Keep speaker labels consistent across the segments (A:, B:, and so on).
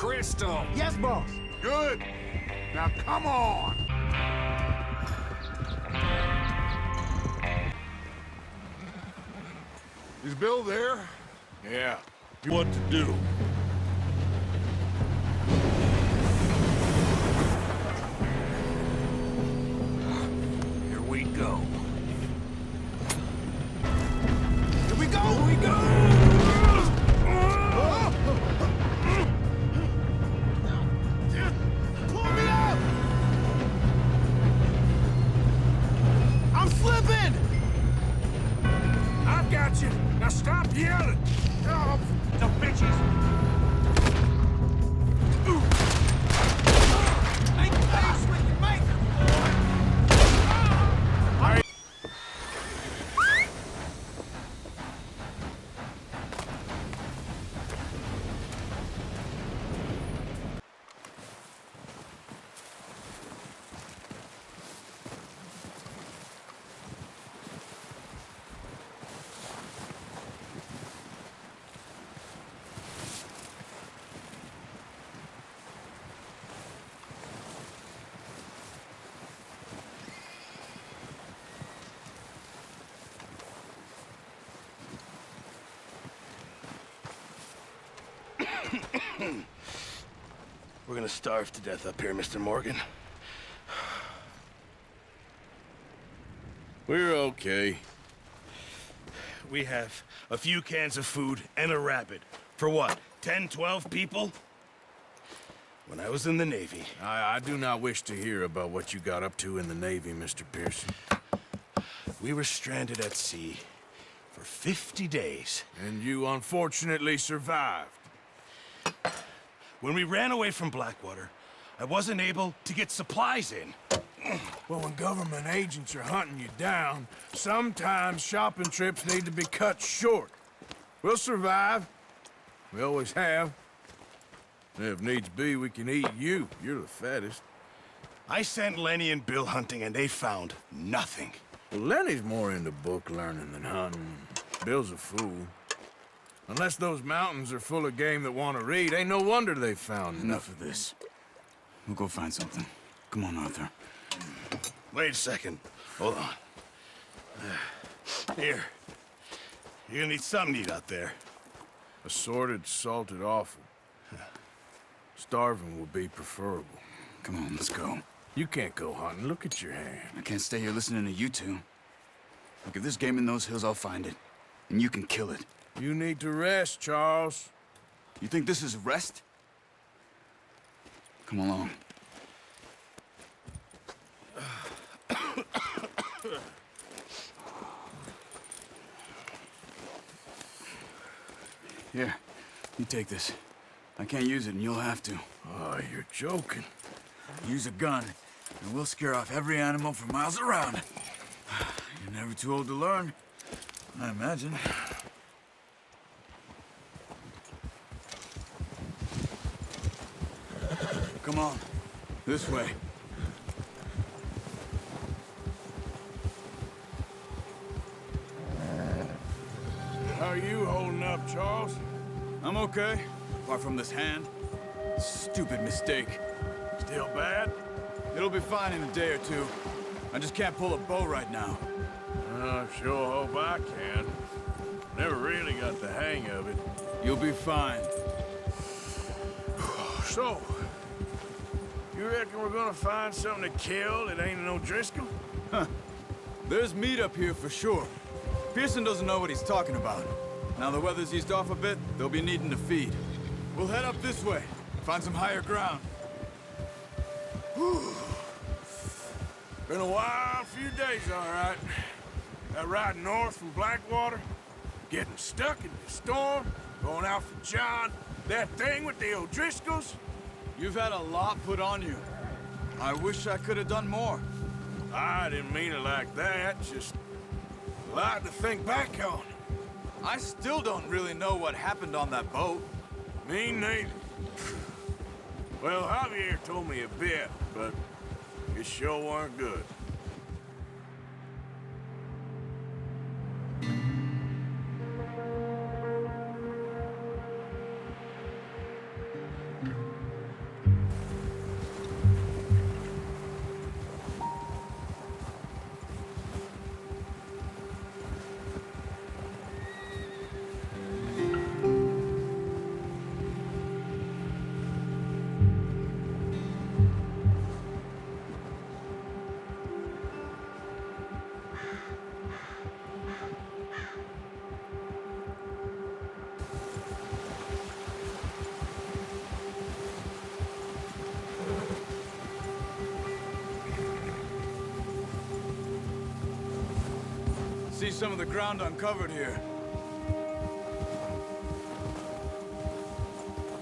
A: crystal.
B: Yes, boss.
A: Good. Now come on. Is Bill there?
C: Yeah. What to do?
A: Here we go.
B: Here we go.
A: Here we go.
B: Pull me out! I'm slipping!
A: I've got you. Now stop yelling. Oh, the bitches.
B: Make peace with your maker, boy!
C: We're gonna starve to death up here, Mr. Morgan. We're okay. We have a few cans of food and a rabbit. For what, 10, 12 people? When I was in the Navy...
D: I do not wish to hear about what you got up to in the Navy, Mr. Pearson.
C: We were stranded at sea for 50 days.
D: And you unfortunately survived.
C: When we ran away from Blackwater, I wasn't able to get supplies in.
D: Well, when government agents are hunting you down, sometimes shopping trips need to be cut short. We'll survive. We always have. And if needs be, we can eat you. You're the fattest.
C: I sent Lenny and Bill hunting, and they found nothing.
D: Well, Lenny's more into book learning than hunting. Bill's a fool. Unless those mountains are full of game that want to read, ain't no wonder they found
E: Enough of this. We'll go find something. Come on, Arthur.
C: Wait a second. Hold on. Here. You're gonna need something to eat out there.
D: Assorted, salted offal. Starving will be preferable.
E: Come on, let's go.
D: You can't go hunting. Look at your hand.
E: I can't stay here listening to you two. Look, if there's game in those hills, I'll find it. And you can kill it.
D: You need to rest, Charles.
E: You think this is rest? Come along. Here, you take this. I can't use it, and you'll have to.
D: Oh, you're joking.
E: Use a gun, and we'll scare off every animal for miles around. You're never too old to learn, I imagine. Come on, this way.
D: How are you holding up, Charles?
E: I'm okay, apart from this hand. Stupid mistake.
D: Still bad?
E: It'll be fine in a day or two. I just can't pull a bow right now.
D: I sure hope I can. Never really got the hang of it.
E: You'll be fine.
D: So, you reckon we're gonna find something to kill that ain't no Driscoll?
E: Huh. There's meat up here for sure. Pearson doesn't know what he's talking about. Now the weather's eased off a bit, they'll be needing to feed. We'll head up this way, find some higher ground.
D: Whew. Been a wild few days, all right. That ride north from Blackwater, getting stuck in the storm, going out for John, that thing with the O'Driscolls.
E: You've had a lot put on you. I wish I could have done more.
D: I didn't mean it like that, just a lot to think back on.
E: I still don't really know what happened on that boat.
D: Me neither. Well, Javier told me a bit, but it sure weren't good.
E: some of the ground uncovered here.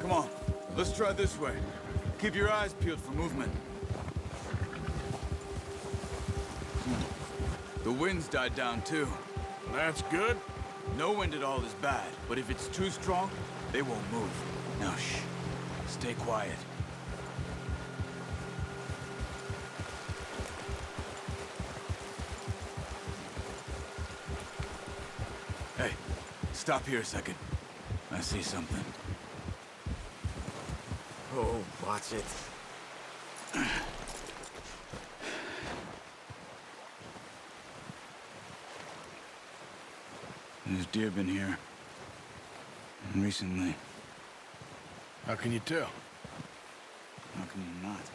E: Come on, let's try this way. Keep your eyes peeled for movement. The wind's died down too.
D: That's good.
E: No wind at all is bad, but if it's too strong, they won't move. Now shh, stay quiet. Hey, stop here a second. I see something.
B: Oh, watch it.
E: There's deer been here. Recently.
D: How can you tell?
E: How can you not?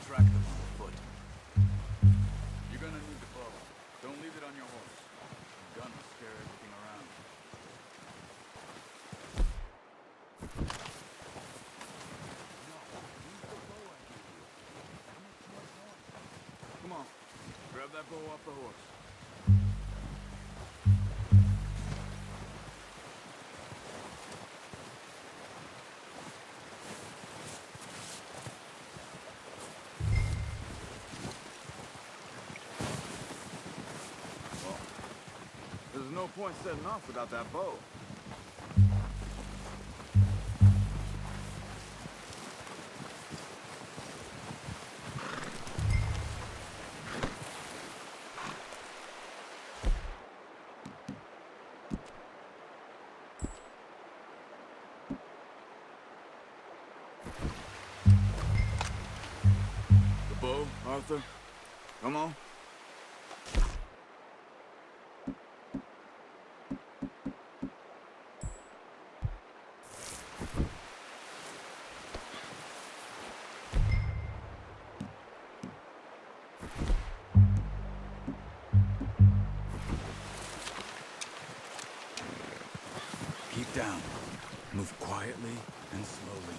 E: Track them on foot. You're gonna need the bow. Don't leave it on your horse. The gun will scare everything around. Come on. Grab that bow off the horse. There's no point setting off without that bow. The bow, Arthur? Come on. Keep down. Move quietly and slowly.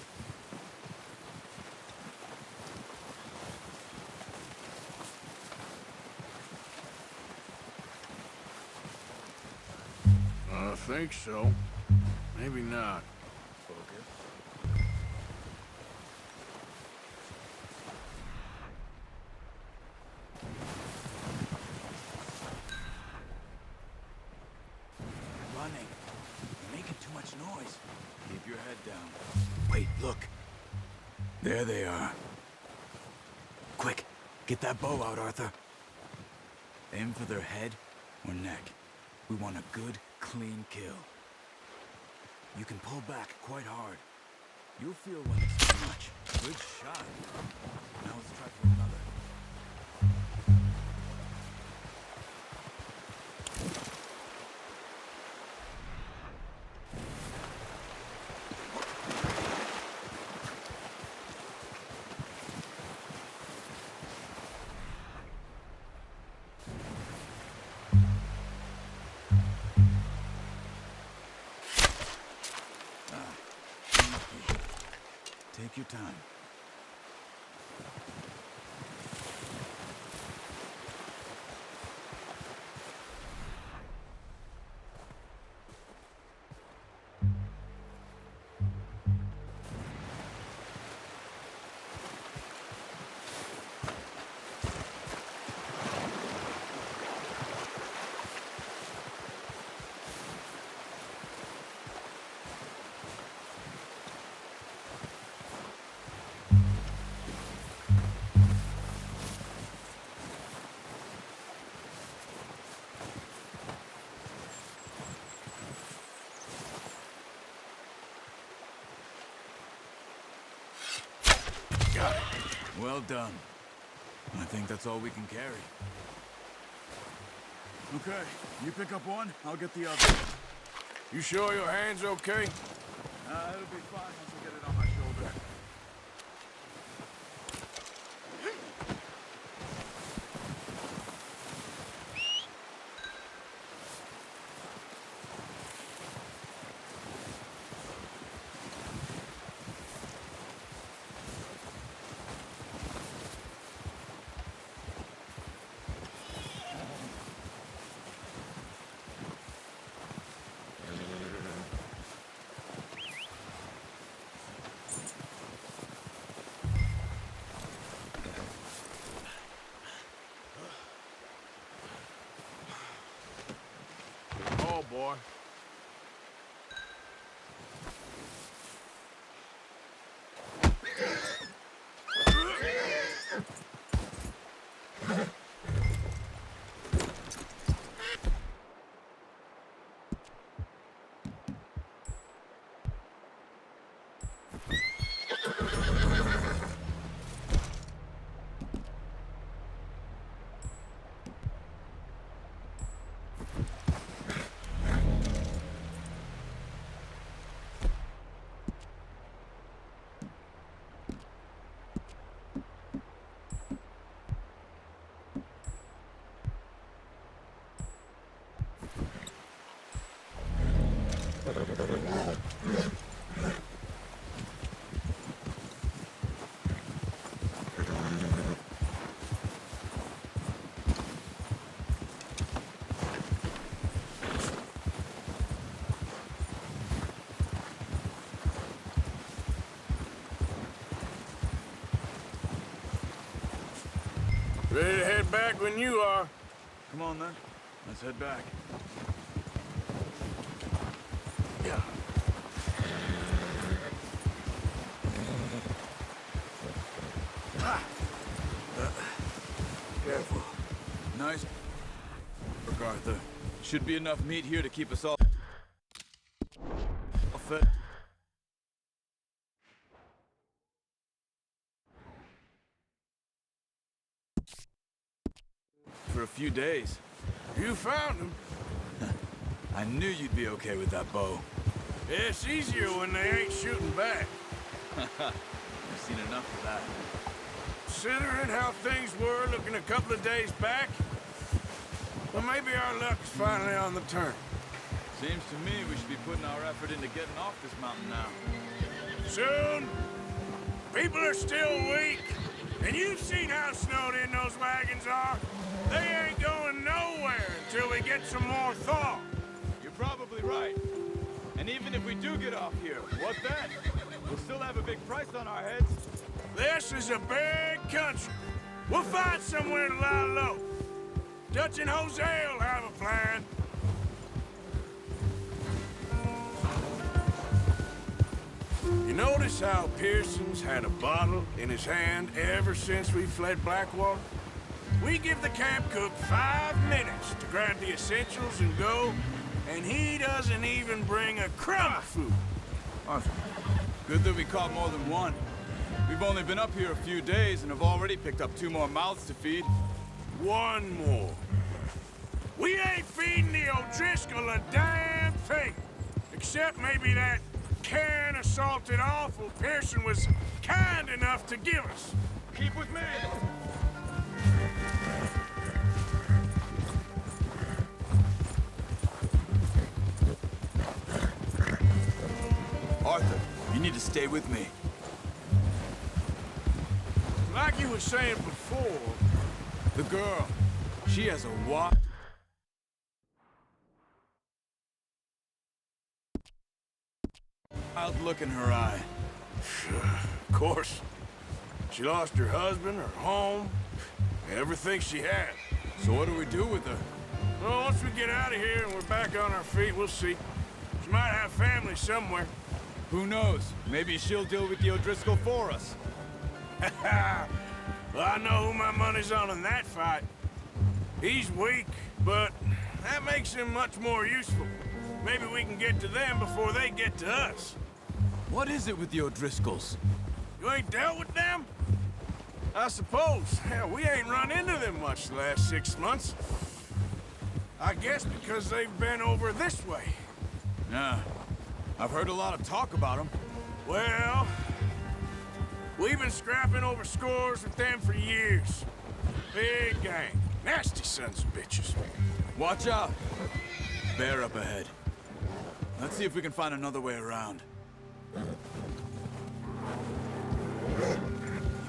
D: I think so. Maybe not.
E: Focus. Running. You're making too much noise. Keep your head down. Wait, look. There they are. Quick, get that bow out, Arthur. Aim for their head or neck. We want a good, clean kill. You can pull back quite hard. You'll feel when it's too much. Good shot. Now let's try for another. Take your time.
D: Got it.
E: Well done. I think that's all we can carry. Okay, you pick up one, I'll get the other.
D: You sure your hand's okay?
E: It'll be fine once I get it on my shoulder.
D: boy. Ready to head back when you are.
E: Come on, then. Let's head back.
D: Yeah.
E: Careful. Nice work, Arthur. Should be enough meat here to keep us all fed. For a few days.
D: You found him.
E: I knew you'd be okay with that bow.
D: It's easier when they ain't shooting back.
E: I've seen enough of that.
D: Considering how things were looking a couple of days back, well, maybe our luck is finally on the turn.
E: Seems to me we should be putting our effort into getting off this mountain now.
D: Soon. People are still weak, and you've seen how snowed in those wagons are. They ain't going nowhere until we get some more thaw.
E: You're probably right. And even if we do get off here, what then? We'll still have a big price on our heads.
D: This is a big country. We'll find somewhere to lie low. Dutch and Jose will have a plan. You notice how Pearson's had a bottle in his hand ever since we fled Blackwater? We give the camp cook 5 minutes to grab the essentials and go, and he doesn't even bring a crumb of food.
E: Arthur, good that we caught more than one. We've only been up here a few days and have already picked up 2 more mouths to feed.
D: One more. We ain't feeding the O'Driscoll a damn thing. Except maybe that can of salted offal Pearson was kind enough to give us.
E: Keep with me! Arthur, you need to stay with me.
D: Like you were saying before,
E: The girl, she has a wild look in her eye.
D: of course, she lost her husband, her home, everything she had.
E: So what do we do with her?
D: Well, once we get out of here and we're back on our feet, we'll see. She might have family somewhere.
E: Who knows? Maybe she'll deal with the O'Driscoll for us.
D: Well, I know who my money's on in that fight. He's weak, but that makes him much more useful. Maybe we can get to them before they get to us.
E: What is it with the O'Driscolls?
D: You ain't dealt with them? I suppose. Hell, we ain't run into them much the last 6 months. I guess because they've been over this way.
E: Yeah, I've heard a lot of talk about them.
D: Well, we've been scrapping over scores with them for years. Big gang. Nasty sons of bitches.
E: Watch out! Bear up ahead. Let's see if we can find another way around. You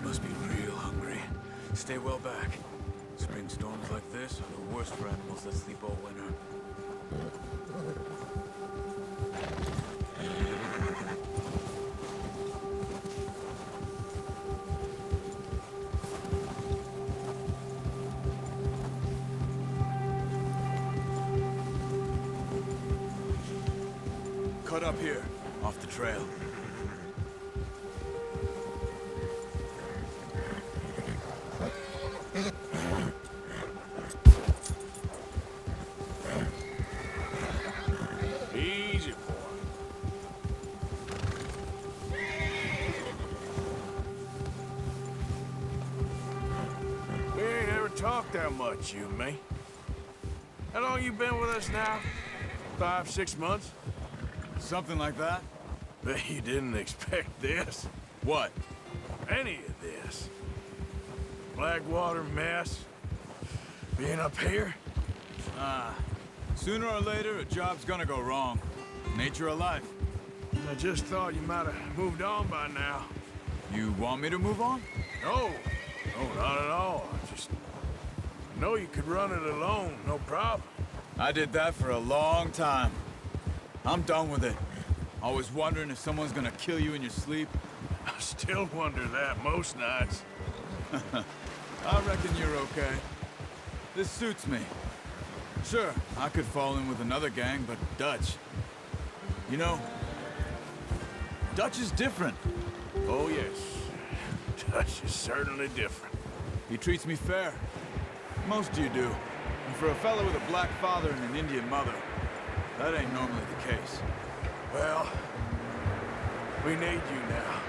E: must be real hungry. Stay well back. Spring storms like this are the worst for animals that sleep all winter. cut up here, off the trail.
D: Easy, boy. We ain't ever talked that much, you and me. How long you been with us now? 5, 6 months?
E: Something like that?
D: Bet you didn't expect this.
E: What?
D: Any of this. Blackwater mess. Being up here.
E: Sooner or later, a job's gonna go wrong. Nature of life.
D: I just thought you might have moved on by now.
E: You want me to move on?
D: No. No, not at all. I know you could run it alone, no problem.
E: I did that for a long time. I'm done with it. Always wondering if someone's gonna kill you in your sleep.
D: I still wonder that most nights.
E: I reckon you're okay. This suits me. Sure, I could fall in with another gang, but Dutch... You know, Dutch is different.
D: Oh, yes. Dutch is certainly different.
E: He treats me fair. Most of you do. And for a fella with a black father and an Indian mother, that ain't normally the case.
D: Well, we need you now.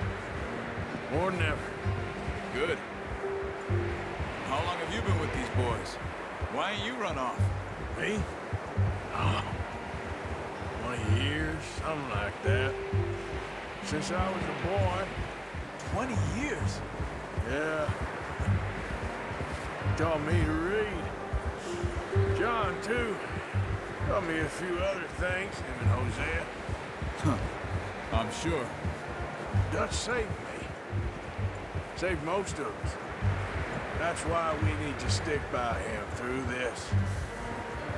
D: More than ever.
E: Good. How long have you been with these boys? Why ain't you run off?
D: Me? Oh, 20 years, something like that. Since I was a boy.
E: 20 years?
D: Yeah. Taught me to read. John, too. Taught me a few other things, him and Hosea.
E: Huh. I'm sure.
D: Dutch saved me. Saved most of us. That's why we need to stick by him through this.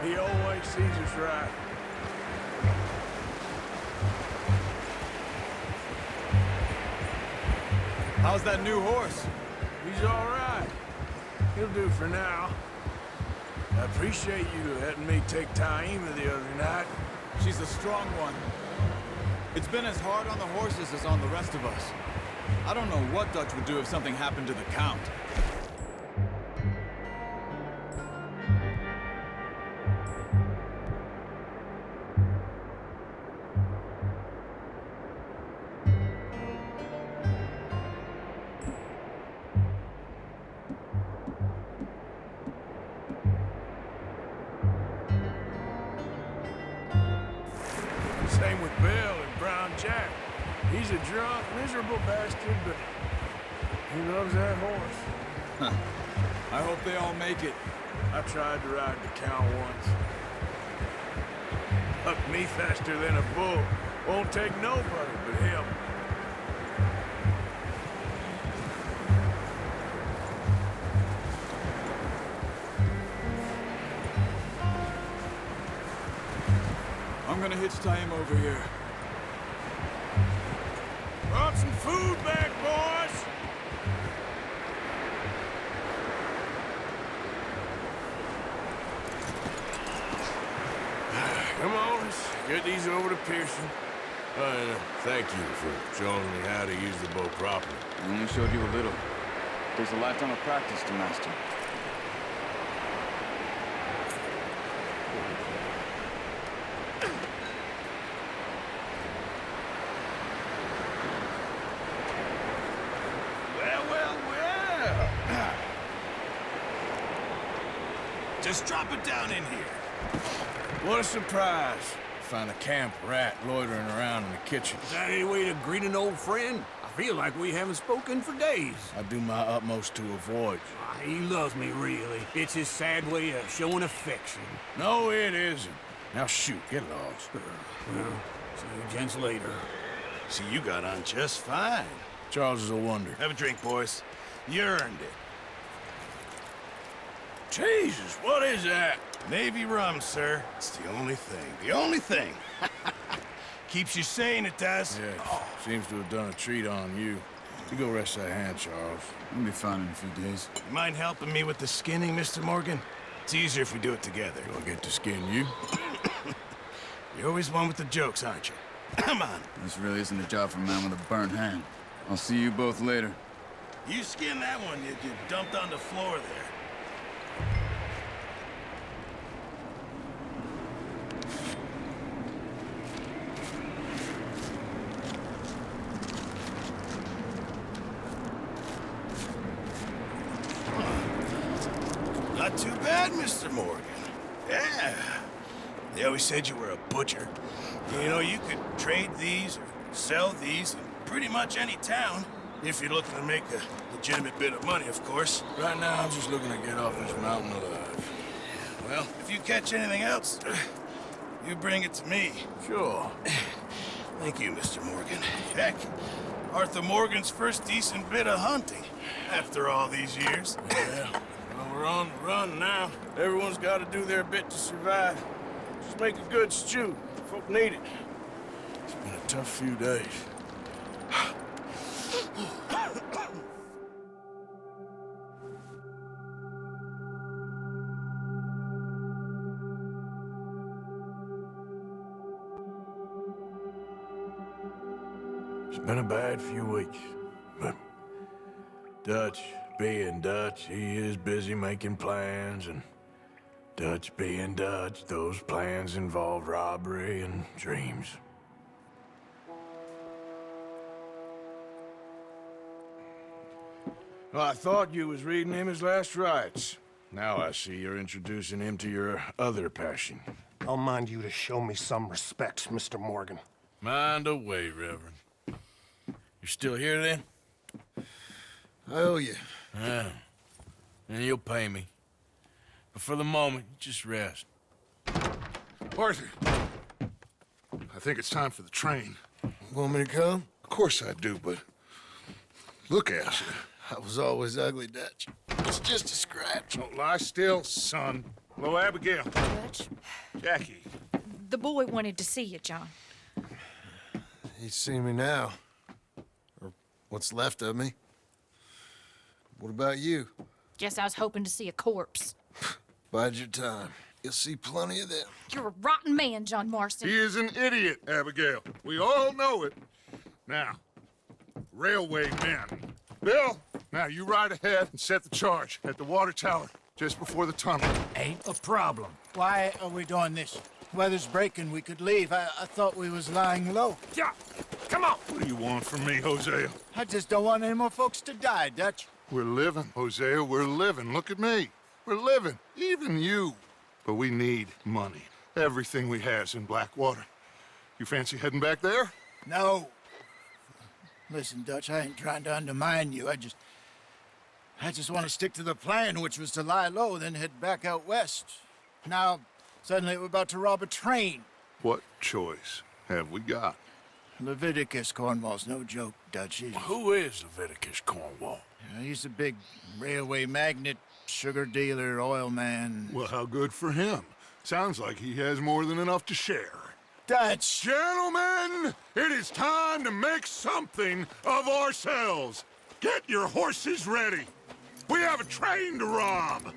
D: He always sees us right.
E: How's that new horse?
D: He's all right. He'll do for now. I appreciate you letting me take Taima the other night.
E: She's a strong one. It's been as hard on the horses as on the rest of us. I don't know what Dutch would do if something happened to the Count.
D: Same with Bill and Brown Jack. He's a drunk, miserable bastard, but he loves that horse.
E: I hope they all make it.
D: I tried to ride the Count once. Hucked me faster than a bull. Won't take nobody but him.
E: I'm gonna hitch Taima over here.
D: Brought some food back, boys! Come on, let's get these over to Pearson. Thank you for showing me how to use the bow properly.
F: I only showed you a little. Takes a lifetime of practice to master.
C: Well. Just drop it down in here.
D: What a surprise. Find a camp rat loitering around in the kitchen.
A: Is that any way to greet an old friend? I feel like we haven't spoken for days.
D: I do my utmost to avoid you.
A: He loves me, really. It's his sad way of showing affection.
D: No, it isn't. Now shoot, get lost.
A: Well, see you gents later.
C: See, you got on just fine.
D: Charles is a wonder.
C: Have a drink, boys. You earned it.
D: Jesus, what is that?
C: Navy rum, sir. It's the only thing. The only thing. Keeps you sane, it does.
D: Yeah, seems to have done a treat on you. You go rest that hand, Charles.
E: We'll be fine in a few days.
C: You mind helping me with the skinning, Mr. Morgan? It's easier if we do it together.
D: Do I get to skin you?
C: You're always one with the jokes, aren't you? Come on.
F: This really isn't a job for a man with a burnt hand. I'll see you both later.
C: You skin that one you dumped on the floor there. Not too bad, Mr. Morgan. Yeah. They always said you were a butcher. You know, you could trade these or sell these in pretty much any town. If you're looking to make a legitimate bit of money, of course.
D: Right now, I'm just looking to get off this mountain alive.
C: Well, if you catch anything else, you bring it to me.
D: Sure.
C: Thank you, Mr. Morgan. Heck, Arthur Morgan's first decent bit of hunting after all these years.
D: Yeah. Well, we're on the run now. Everyone's got to do their bit to survive. Just make a good stew. Folk need it. It's been a tough few days. It's been a bad few weeks, but Dutch being Dutch, he is busy making plans, and Dutch being Dutch, those plans involve robbery and dreams. Well, I thought you was reading him his last rites. Now I see you're introducing him to your other passion.
G: I'll mind you to show me some respect, Mr. Morgan.
D: Mind away, Reverend. You're still here, then?
B: I owe you.
D: Yeah. And you'll pay me. But for the moment, just rest.
H: Arthur, I think it's time for the train.
B: Want me to come?
H: Of course I do, but look at you.
B: I was always ugly, Dutch. It's just a scratch.
H: Don't lie still, son. Hello, Abigail.
I: Dutch,
H: Jackie.
I: the boy wanted to see you, John.
B: He's seen me now. Or what's left of me. What about you?
I: Guess I was hoping to see a corpse.
B: Bide your time. You'll see plenty of them.
I: You're a rotten man, John Marston.
H: He is an idiot, Abigail. We all know it. Now, railway men. Bill, now you ride ahead and set the charge at the water tower just before the tunnel.
J: Ain't a problem. Why are we doing this? Weather's breaking, we could leave. I thought we was lying low.
H: Yeah, come on. What do you want from me, Hosea?
J: I just don't want any more folks to die, Dutch.
H: We're living, Hosea, we're living. Look at me. We're living, even you. But we need money. Everything we has in Blackwater. You fancy heading back there?
J: No. Listen, Dutch, I ain't trying to undermine you. I just want to stick to the plan, which was to lie low, then head back out west. Now, suddenly we're about to rob a train.
H: What choice have we got?
J: Leviticus Cornwall's no joke, Dutch.
D: Who is Leviticus Cornwall?
J: He's a big railway magnate, sugar dealer, oil man.
H: Well, how good for him. Sounds like he has more than enough to share.
J: Dutch!
H: Gentlemen, it is time to make something of ourselves. Get your horses ready. We have a train to rob.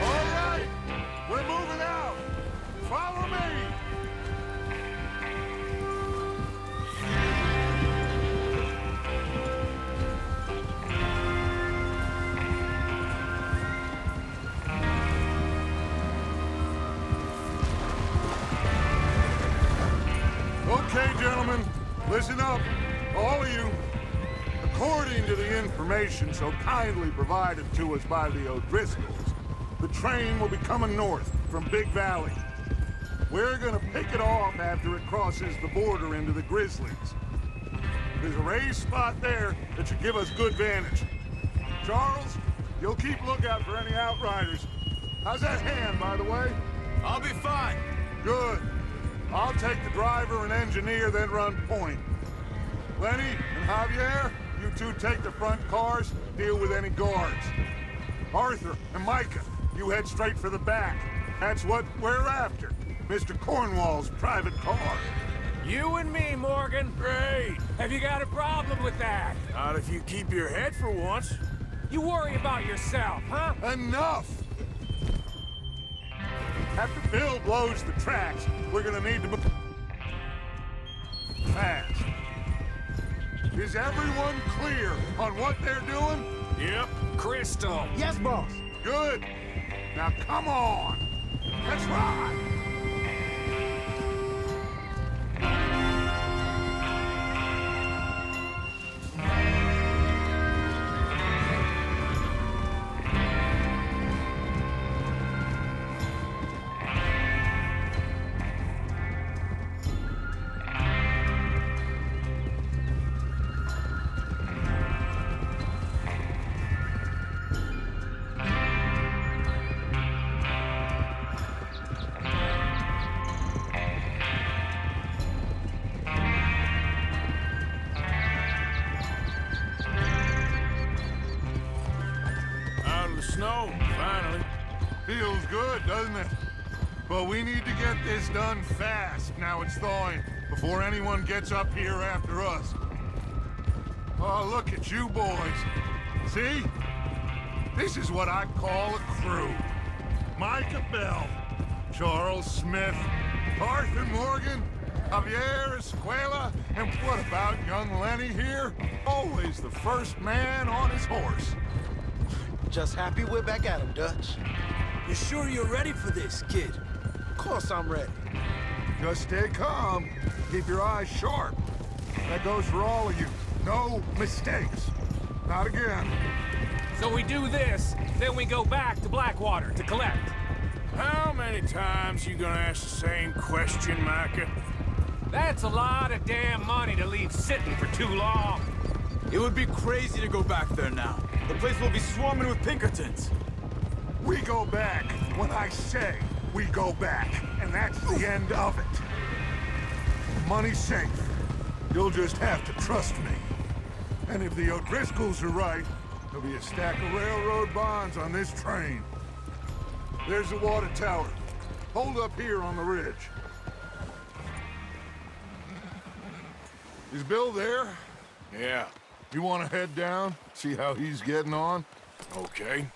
H: All right, we're moving out. Follow me. Okay, gentlemen, listen up, all of you. According to the information so kindly provided to us by the O'Driscolls, the train will be coming north from Big Valley. We're gonna pick it off after it crosses the border into the Grizzlies. There's a raised spot there that should give us good vantage. Charles, you'll keep lookout for any outriders. How's that hand, by the way?
A: I'll be fine.
H: Good. I'll take the driver and engineer, then run point. Lenny and Javier, you two take the front cars, deal with any guards. Arthur and Micah, you head straight for the back. That's what we're after. Mr. Cornwall's private car.
A: You and me, Morgan. Great. Have you got a problem with that?
D: Not if you keep your head for once.
K: You worry about yourself, huh?
H: Enough! After Bill blows the tracks, we're gonna need to move fast. Is everyone clear on what they're doing?
K: Yep, crystal.
J: Yes, boss.
H: Good. Now come on. Let's ride.
D: Out of the snow, finally.
H: Feels good, doesn't it? But we need to get this done fast, now it's thawing, before anyone gets up here after us. Oh, look at you boys. See? This is what I call a crew. Micah Bell, Charles Smith, Arthur Morgan, Javier Escuela, and what about young Lenny here? Always the first man on his horse.
J: Just happy we're back at him, Dutch.
E: You sure you're ready for this, kid?
J: Of course I'm ready.
H: Just stay calm. Keep your eyes sharp. That goes for all of you. No mistakes. Not again.
K: So we do this, then we go back to Blackwater to collect.
D: How many times you gonna ask the same question, Micah?
K: That's a lot of damn money to leave sitting for too long.
E: It would be crazy to go back there now. The place will be swarming with Pinkertons.
H: We go back when I say we go back, and that's the end of it. Money's safe. You'll just have to trust me. And if the O'Driscolls are right, there'll be a stack of railroad bonds on this train. There's the water tower. Hold up here on the ridge. Is Bill there?
D: Yeah,
H: You want to head down, see how he's getting on?
D: okay.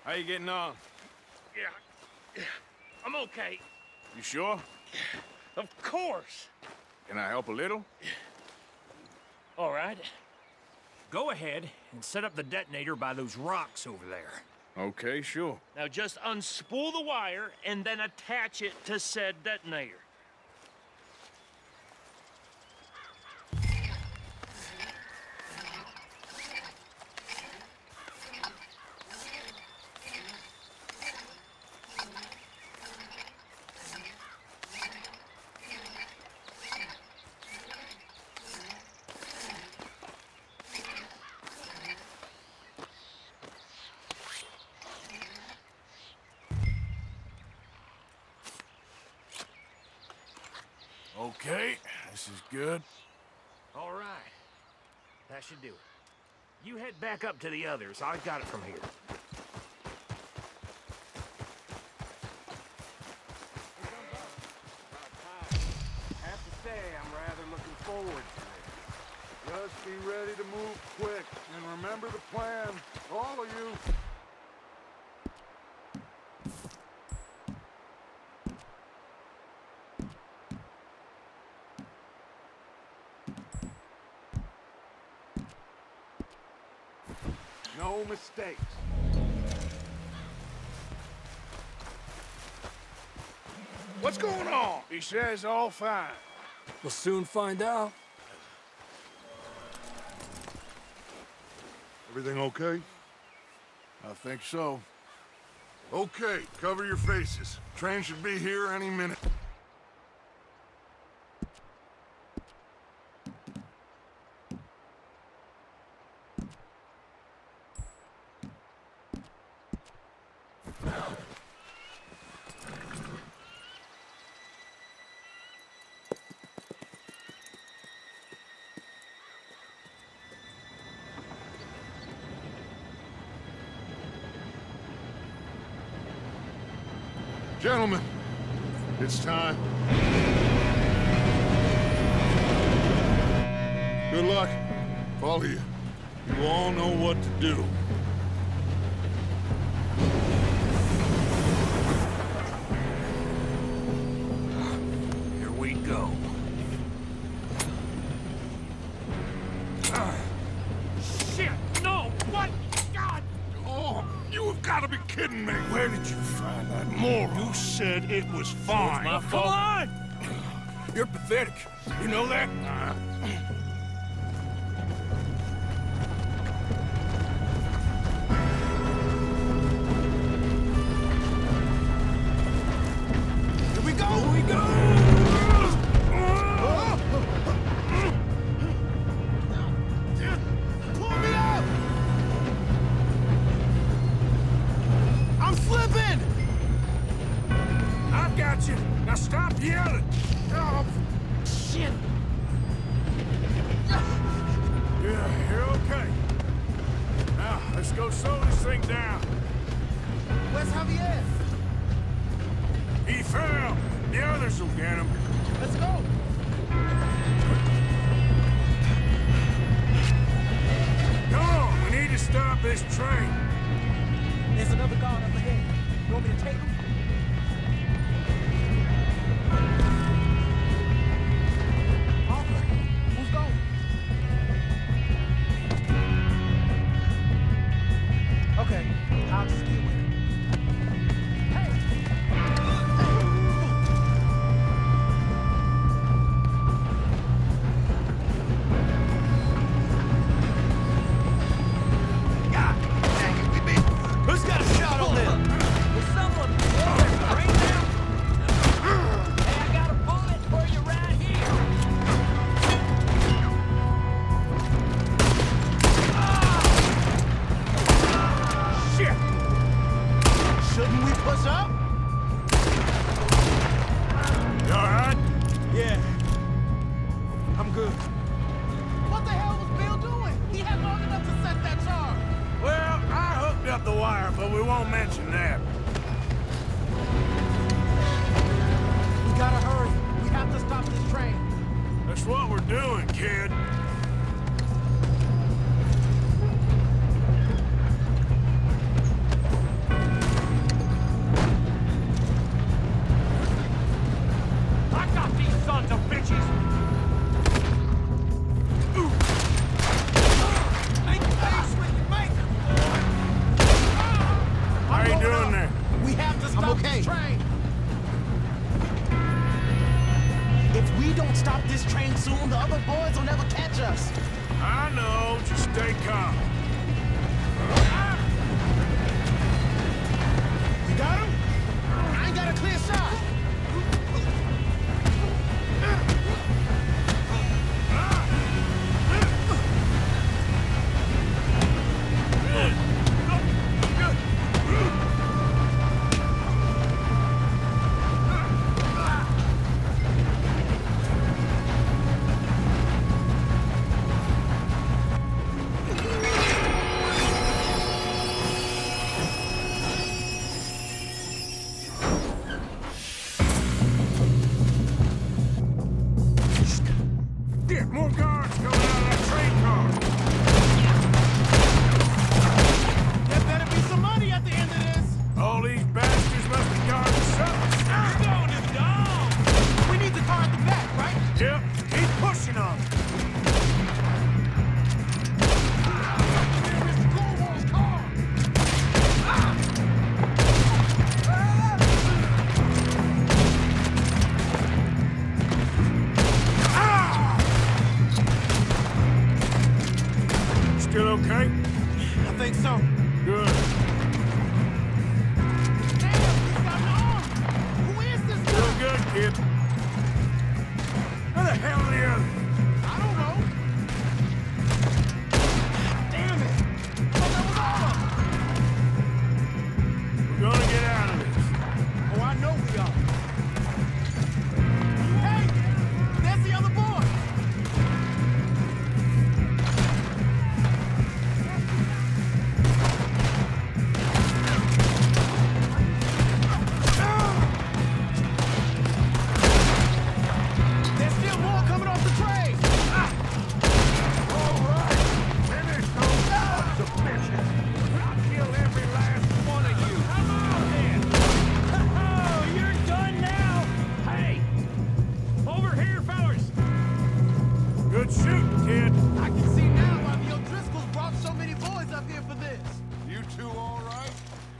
D: How you getting on?
C: Yeah, I'm okay.
D: You sure?
C: Of course.
D: Can I help a little?
C: All right. Go ahead and set up the detonator by those rocks over there.
D: Okay, sure.
C: Now just unspool the wire and then attach it to said detonator.
D: Okay, this is good.
C: All right. That should do it. You head back up to the others. I got it from here.
D: Have to say, I'm rather looking forward to it.
H: Just be ready to move quick, and remember the plan, all of you. No mistakes.
D: What's going on? He says all fine.
K: We'll soon find out.
H: Everything okay?
D: I think so.
H: Okay, cover your faces. Train should be here any minute. Gentlemen, it's time. Good luck. All of you. You all know what to do.
A: Here we go.
K: Shit! No! What? God!
H: Oh, you have got to be kidding me.
D: Where did you find that moron?
H: You said it was fine.
D: My
K: Come
D: fault.
K: on!
D: You're pathetic. You know that?
J: Here we go!
D: Here we go!
J: Pull me up! I'm slipping!
D: I've got you. Now stop yelling. Oh,
J: Shit!
D: yeah, you're okay. Now, let's go slow this thing down.
J: Where's Javier?
D: He fell. The others will get him.
J: Let's go!
D: Come on, we need to stop this train.
K: There's another guard up ahead. You want me to take him?
J: Who's going?
K: Okay, I'll just deal with it.
J: Who's got a shot on them?
K: Will someone pull that train down? Hey, I got a bullet for you right here.
D: Shit!
J: Shouldn't we push up?
D: You all right?
K: Yeah. I'm good.
J: What the hell was Bill doing? He had long enough to set that charge.
D: Well, I hooked up the wire, but we won't mention that.
K: We gotta hurry. We have to stop this train.
D: That's what we're doing, kid.
K: I got these sons of bitches.
D: How you doing there?
J: We have to stop this train. If we don't stop this train soon, the other boys will never catch us.
D: I know, just stay calm.
J: You got him? I ain't got a clear shot.
D: Get more guards coming out of that train car.
J: There better be some money at the end of this.
D: All these bastards must be guarding something.
J: You're going to the dome. We need the car at the back, right?
D: Yep, keep pushing on.
J: Mr. Cornwall's car.
D: Still okay?
J: I think so.
D: Good.
J: Damn, he's got an arm. Who is this guy?
D: Still good, kid. Where the hell are the others?
J: I don't know. Damn it. I thought that was all of them.
D: We're gonna get out of this.
J: Oh, I know we are. Hey, there's the other boy.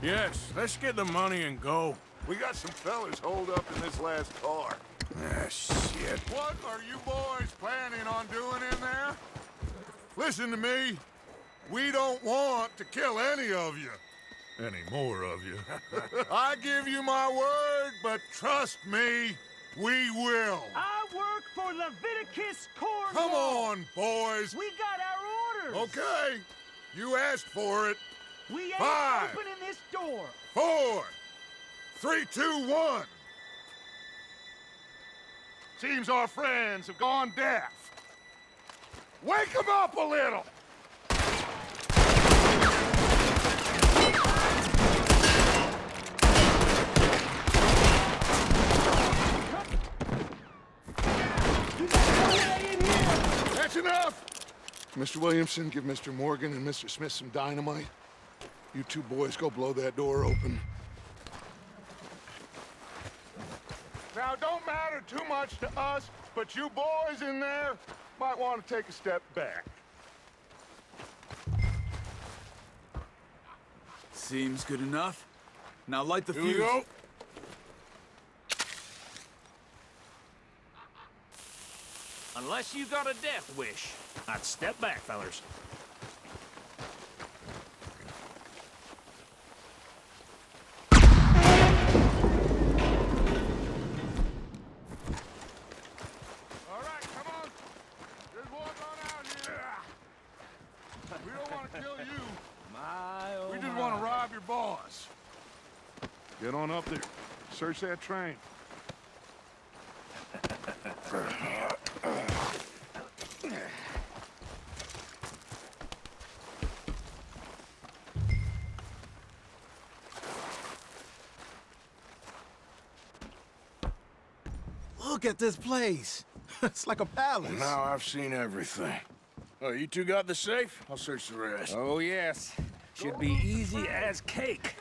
D: Yes, let's get the money and go.
H: We got some fellas holed up in this last car.
D: Ah, shit.
H: What are you boys planning on doing in there? Listen to me. We don't want to kill any of you. Any more of you. I give you my word, but trust me, we will.
K: I work for Leviticus Cornwall.
H: Come on, boys.
K: We got our orders.
H: Okay. You asked for it.
K: We ain't
H: 5,
K: opening this door.
H: 4, 3, 2, 1. Seems our friends have gone deaf. Wake them up a little! That's enough! Mr. Williamson, give Mr. Morgan and Mr. Smith some dynamite. You two boys go blow that door open. Now, it don't matter too much to us, but you boys in there might want to take a step back.
E: Seems good enough. Now light the
D: Here we
E: fuse.
D: go.
A: Unless you got a death wish, I'd step back, fellers.
H: All right, come on. Just walk on out here. We don't want to kill you. We just want to rob your boss. Get on up there. Search that train.
J: Look at this place. It's like a palace.
D: Now I've seen everything. Oh, you two got the safe? I'll search the rest.
L: Oh, yes. Should be easy as cake.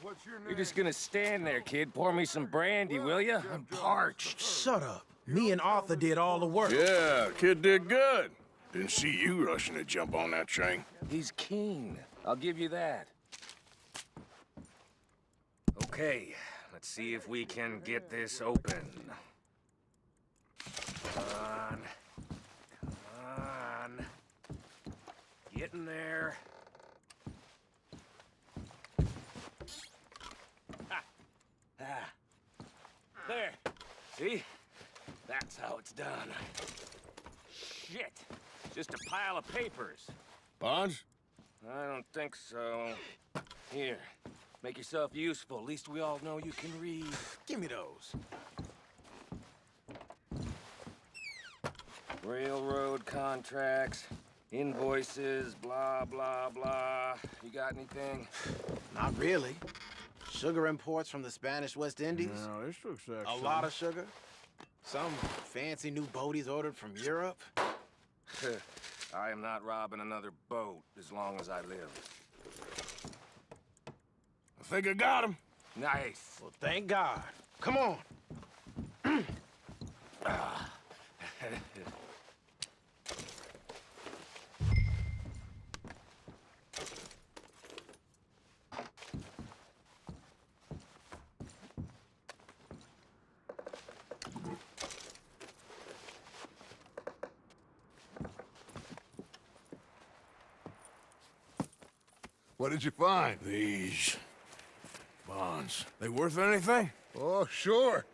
H: What's your name?
L: You're just gonna stand there, kid. Pour me some brandy, will you? I'm parched.
J: Shut up. Me and Arthur did all the work.
D: Yeah, kid did good. Didn't see you rushing to jump on that train.
L: He's keen. I'll give you that. Okay, let's see if we can get this open. Come on. Come on. Get in there. There. See? That's how it's done. Shit. Just a pile of papers.
D: Bonds?
L: I don't think so. Here. Make yourself useful. At least we all know you can read.
J: Give me those.
L: Railroad contracts, invoices, blah, blah, blah. You got anything?
J: Not really. Sugar imports from the Spanish West Indies.
D: No, this looks like
J: A lot of sugar. Some fancy new boat he's ordered from Europe.
L: I am not robbing another boat as long as I live.
D: I think I got him.
L: Nice.
J: Well, thank God. Come on.
H: What did you find?
D: These bonds. They worth anything?
H: Oh, sure.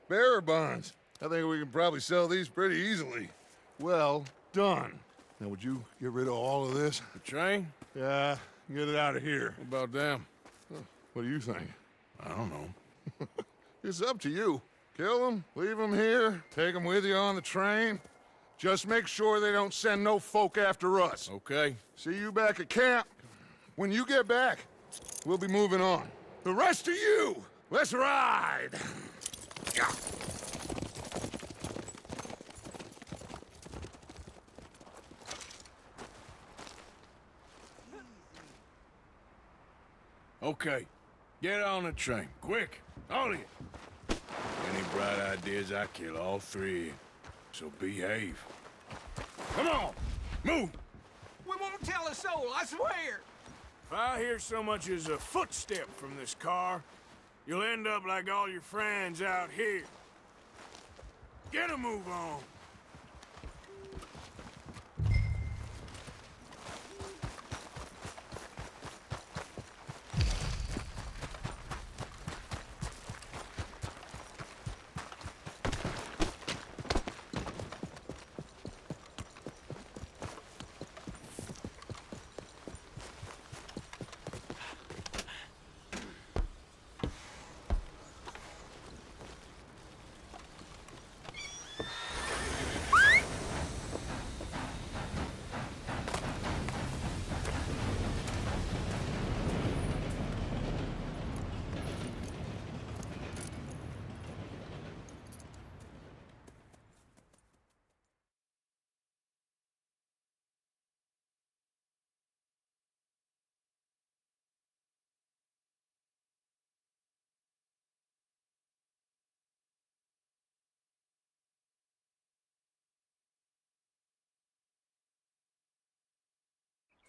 H: Bearer bonds. I think we can probably sell these pretty easily. Well done. Now, would you get rid of all of this?
D: The train?
H: Yeah, get it out of here.
D: What about them?
H: What do you think?
D: I don't know.
H: It's up to you. Kill them, leave them here, take them with you on the train. Just make sure they don't send no folk after us.
D: Okay.
H: See you back at camp. When you get back, we'll be moving on. The rest of you, let's ride!
D: Okay. Get on the train. Quick. All of you. Any bright ideas, I kill all three of you. So behave. Come on! Move!
K: We won't tell a soul, I swear.
D: I hear so much as a footstep from this car, you'll end up like all your friends out here. Get a move on.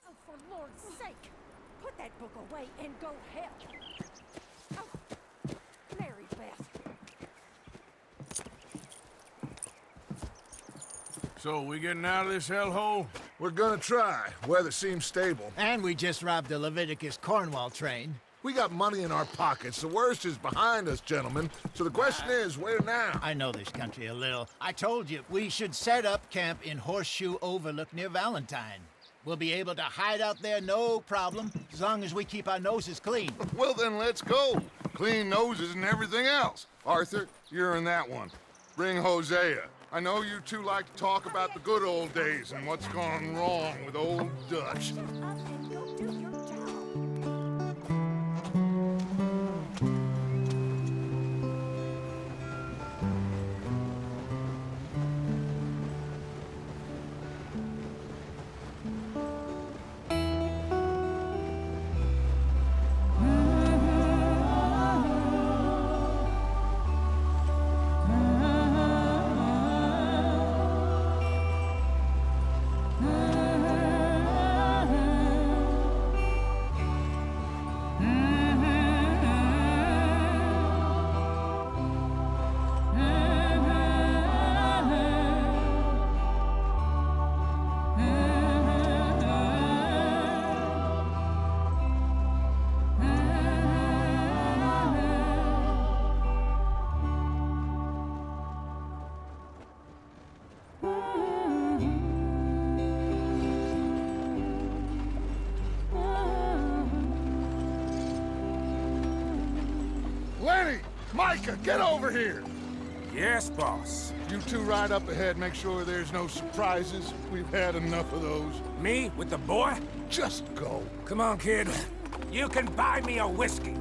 M: Oh, for Lord's sake, put that book away and go help. Oh, Mary Beth.
D: So, we getting out of this hellhole?
H: We're gonna try. Weather seems stable.
J: And we just robbed the Leviticus Cornwall train.
H: We got money in our pockets. The worst is behind us, gentlemen. So the question is, where now?
J: I know this country a little. I told you, we should set up camp in Horseshoe Overlook near Valentine. We'll be able to hide out there, no problem, as long as we keep our noses clean.
H: Well, then let's go. Clean noses and everything else. Arthur, you're in that one. Bring Hosea. I know you two like to talk about the good old days and what's gone wrong with old Dutch.
M: Shut up and go do your job.
H: Lenny! Micah, get over here!
D: Yes, boss.
H: You two ride up ahead, make sure there's no surprises. We've had enough of those.
D: Me with the boy?
H: Just go.
D: Come on, kid. You can buy me a whiskey.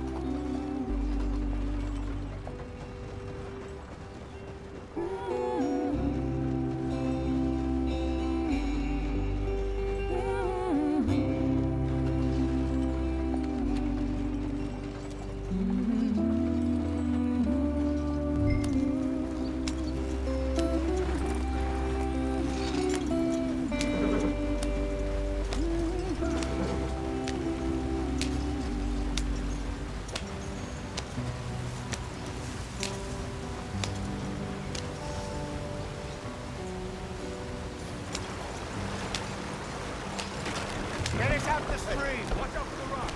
J: Get us out the stream. Watch out for the rock.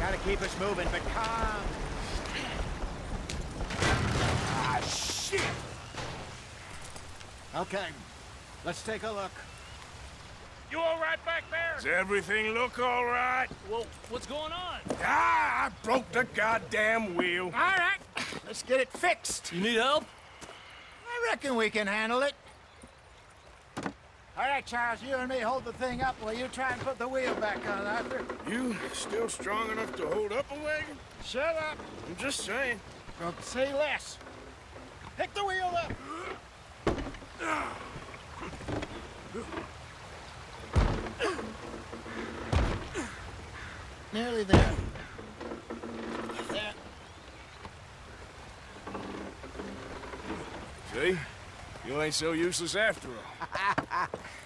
J: Gotta keep us moving, but calm.
D: Ah, shit!
J: Okay, let's take a look.
L: You all right back there?
D: Does everything look all right?
L: Well, what's going on?
D: Ah, I broke the goddamn wheel.
J: All right, let's get it fixed.
L: You need help?
J: I reckon we can handle it. All right, Charles, you and me hold the thing up while you try and put the wheel back on, Arthur.
D: You still strong enough to hold up a wagon?
J: Shut up.
D: I'm just saying.
J: Well, say less. Pick the wheel up. Nearly there. There.
D: See? You ain't so useless after all.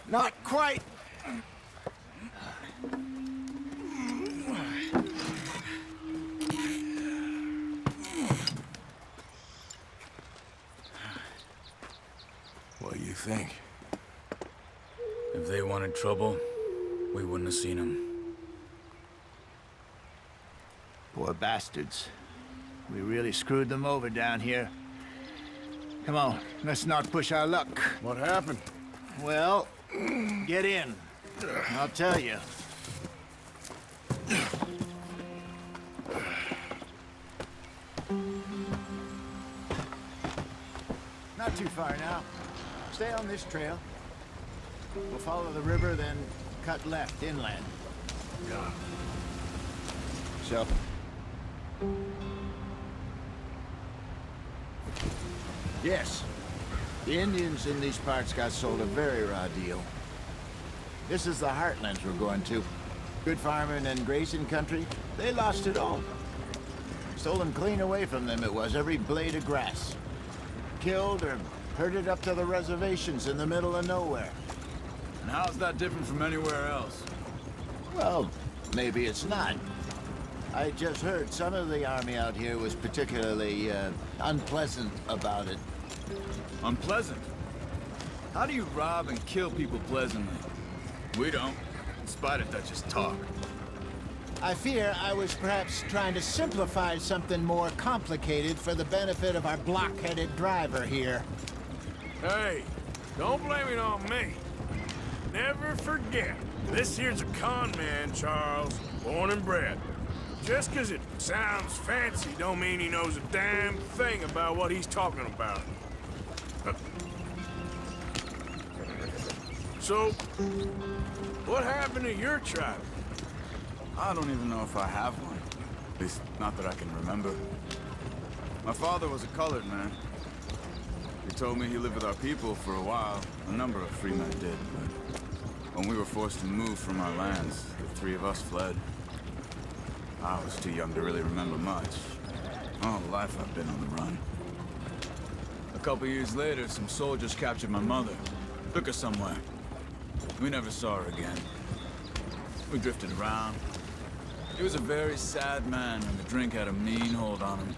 J: Not quite.
E: think? If they wanted trouble, we wouldn't have seen them.
J: Poor bastards. We really screwed them over down here. Come on, let's not push our luck.
D: What happened?
J: Well, get in. I'll tell you. Not too far now. Stay on this trail. We'll follow the river, then cut left inland.
D: Yeah.
J: So. Yes. The Indians in these parts got sold a very raw deal. This is the heartlands we're going to. Good farming and grazing country, they lost it all. Stolen clean away from them it was, every blade of grass. Killed or herded up to the reservations in the middle of nowhere.
E: And how's that different from anywhere else?
J: Well, maybe it's not. I just heard some of the army out here was particularly unpleasant about it.
E: Unpleasant? How do you rob and kill people pleasantly? We don't, in spite of Dutch's talk.
J: I fear I was perhaps trying to simplify something more complicated for the benefit of our block-headed driver here.
D: Hey, don't blame it on me. Never forget, this here's a con man, Charles, born and bred. Just 'cause it sounds fancy don't mean he knows a damn thing about what he's talking about. So, what happened to your tribe?
E: I don't even know if I have one. At least, not that I can remember. My father was a colored man. He told me he lived with our people for a while. A number of free men did, but when we were forced to move from our lands, the three of us fled. I was too young to really remember much. All life I've been on the run. A couple years later, some soldiers captured my mother. Took her somewhere. We never saw her again. We drifted around. He was a very sad man, and the drink had a mean hold on him.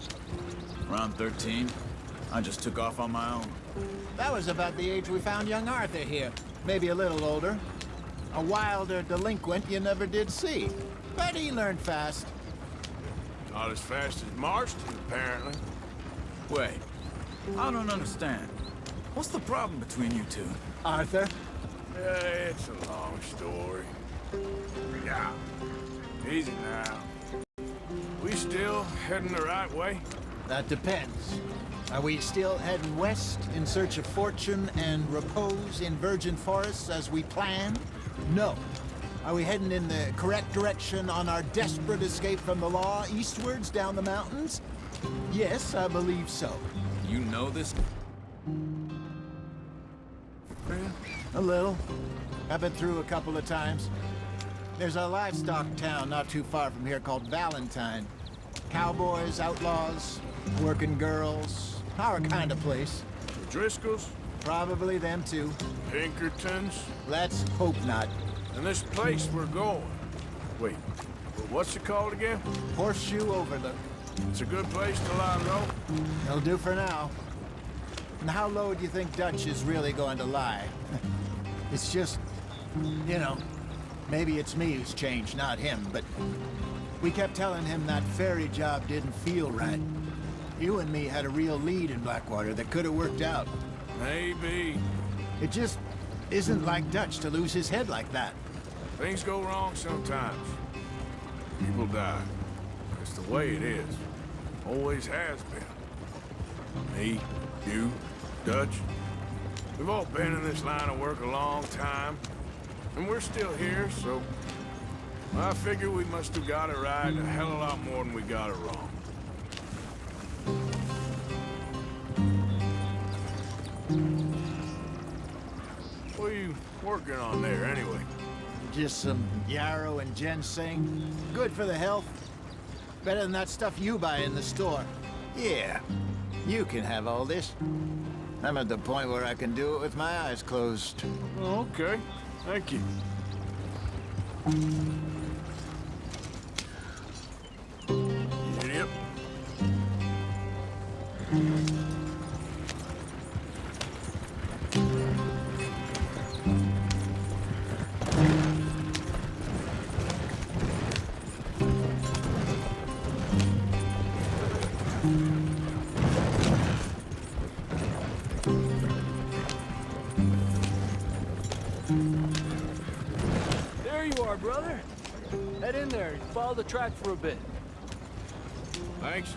E: Around 13, I just took off on my own.
J: That was about the age we found young Arthur here. Maybe a little older. A wilder delinquent you never did see. But he learned fast.
D: Not as fast as Marston, apparently.
E: Wait, I don't understand. What's the problem between you two?
J: Arthur?
D: It's a long story. Yeah. Easy now. We still heading the right way?
J: That depends. Are we still heading west in search of fortune and repose in virgin forests as we planned? No. Are we heading in the correct direction on our desperate escape from the law eastwards down the mountains? Yes, I believe so.
E: You know this?
J: A little. I've been through a couple of times. There's a livestock town not too far from here called Valentine. Cowboys, outlaws, working girls, our kind of place.
D: The Driscolls?
J: Probably them too.
D: Pinkertons?
J: Let's hope not.
D: And this place we're going. Wait, what's it called again?
J: Horseshoe Overlook.
D: It's a good place to lie low?
J: It'll do for now. And how low do you think Dutch is really going to lie? It's just, you know, maybe it's me who's changed, not him, but we kept telling him that ferry job didn't feel right. You and me had a real lead in Blackwater that could have worked out.
D: Maybe.
J: It just isn't like Dutch to lose his head like that.
D: Things go wrong sometimes. People die. It's the way it is. Always has been. Me, you, Dutch. We've all been in this line of work a long time. And we're still here, so I figure we must have got it right a hell of a lot more than we got it wrong. What are you working on there, anyway?
J: Just some yarrow and ginseng. Good for the health. Better than that stuff you buy in the store. Yeah, you can have all this. I'm at the point where I can do it with my eyes closed.
D: Okay, thank you. Yep.
K: brother. Head in there and follow the track for a bit.
D: Thanks.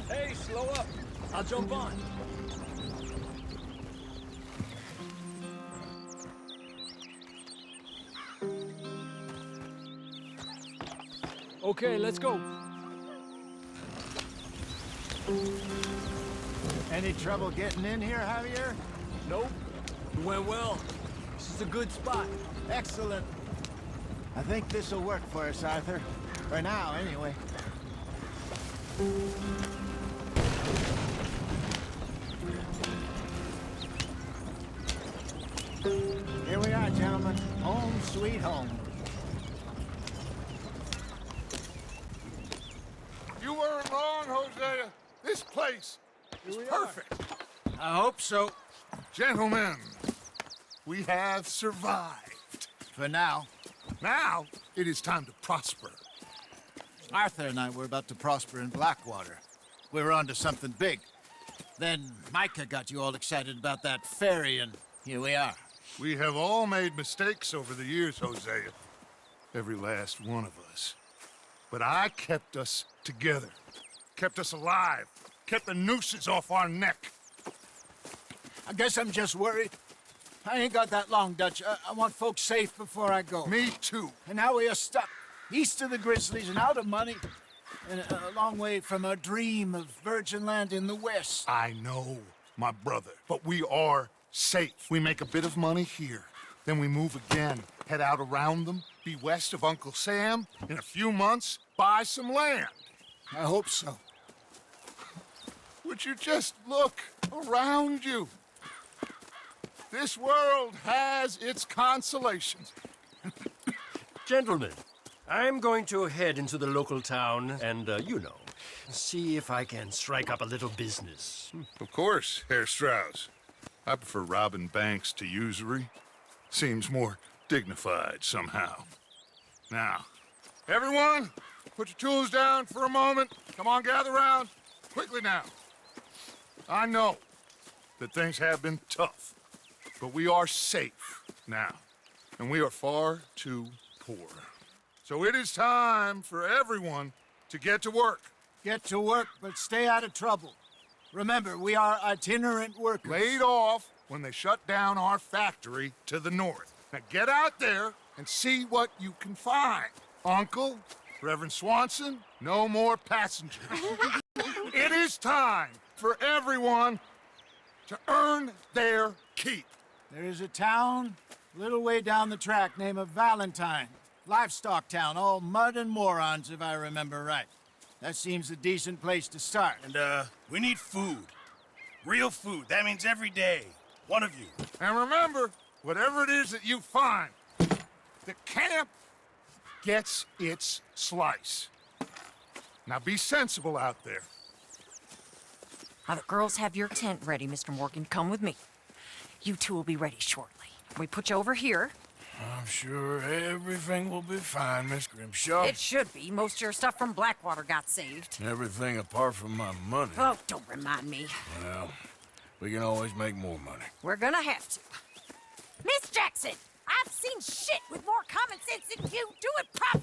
K: Hey, slow up. I'll jump on. Okay, let's go.
J: Any trouble getting in here, Javier?
K: Nope. It went well. This is a good spot.
J: Excellent. I think this'll work for us, Arthur. For now, anyway. Here we are, gentlemen. Home sweet home.
H: You weren't wrong, Hosea. This place is perfect.
J: I hope so.
H: Gentlemen, we have survived.
J: For now.
H: Now, it is time to prosper.
J: Arthur and I were about to prosper in Blackwater. We were onto something big. Then Micah got you all excited about that ferry, and here we are.
H: We have all made mistakes over the years, Hosea. Every last one of us. But I kept us together. Kept us alive. Kept the nooses off our neck.
J: I guess I'm just worried. I ain't got that long, Dutch. I want folks safe before I go.
H: Me too.
J: And now we are stuck, east of the Grizzlies and out of money, and a long way from our dream of virgin land in the west.
H: I know, my brother, but we are safe. We make a bit of money here, then we move again, head out around them, be west of Uncle Sam, in a few months, buy some land.
J: I hope so.
H: Would you just look around you? This world has its consolations.
N: Gentlemen, I'm going to head into the local town and, see if I can strike up a little business.
H: Of course, Herr Strauss. I prefer robbing banks to usury. Seems more dignified somehow. Now, everyone, put your tools down for a moment. Come on, gather round. Quickly now. I know that things have been tough, but we are safe now, and we are far too poor. So it is time for everyone to get to work.
J: Get to work, but stay out of trouble. Remember, we are itinerant workers.
H: Laid off when they shut down our factory to the north. Now get out there and see what you can find. Uncle, Reverend Swanson, no more passengers. It is time for everyone to earn their keep.
J: There is a town a little way down the track named Valentine. Livestock town, all mud and morons, if I remember right. That seems a decent place to start.
C: And, we need food. Real food. That means every day. One of you.
H: And remember, whatever it is that you find, the camp gets its slice. Now be sensible out there.
O: Now the girls have your tent ready, Mr. Morgan. Come with me. You two will be ready shortly. We put you over here.
D: I'm sure everything will be fine, Miss Grimshaw.
O: It should be. Most of your stuff from Blackwater got saved.
D: Everything apart from my money.
O: Oh, don't remind me.
D: Well, we can always make more money.
O: We're gonna have to. Miss Jackson, I've seen shit with more common sense than you. Do it properly.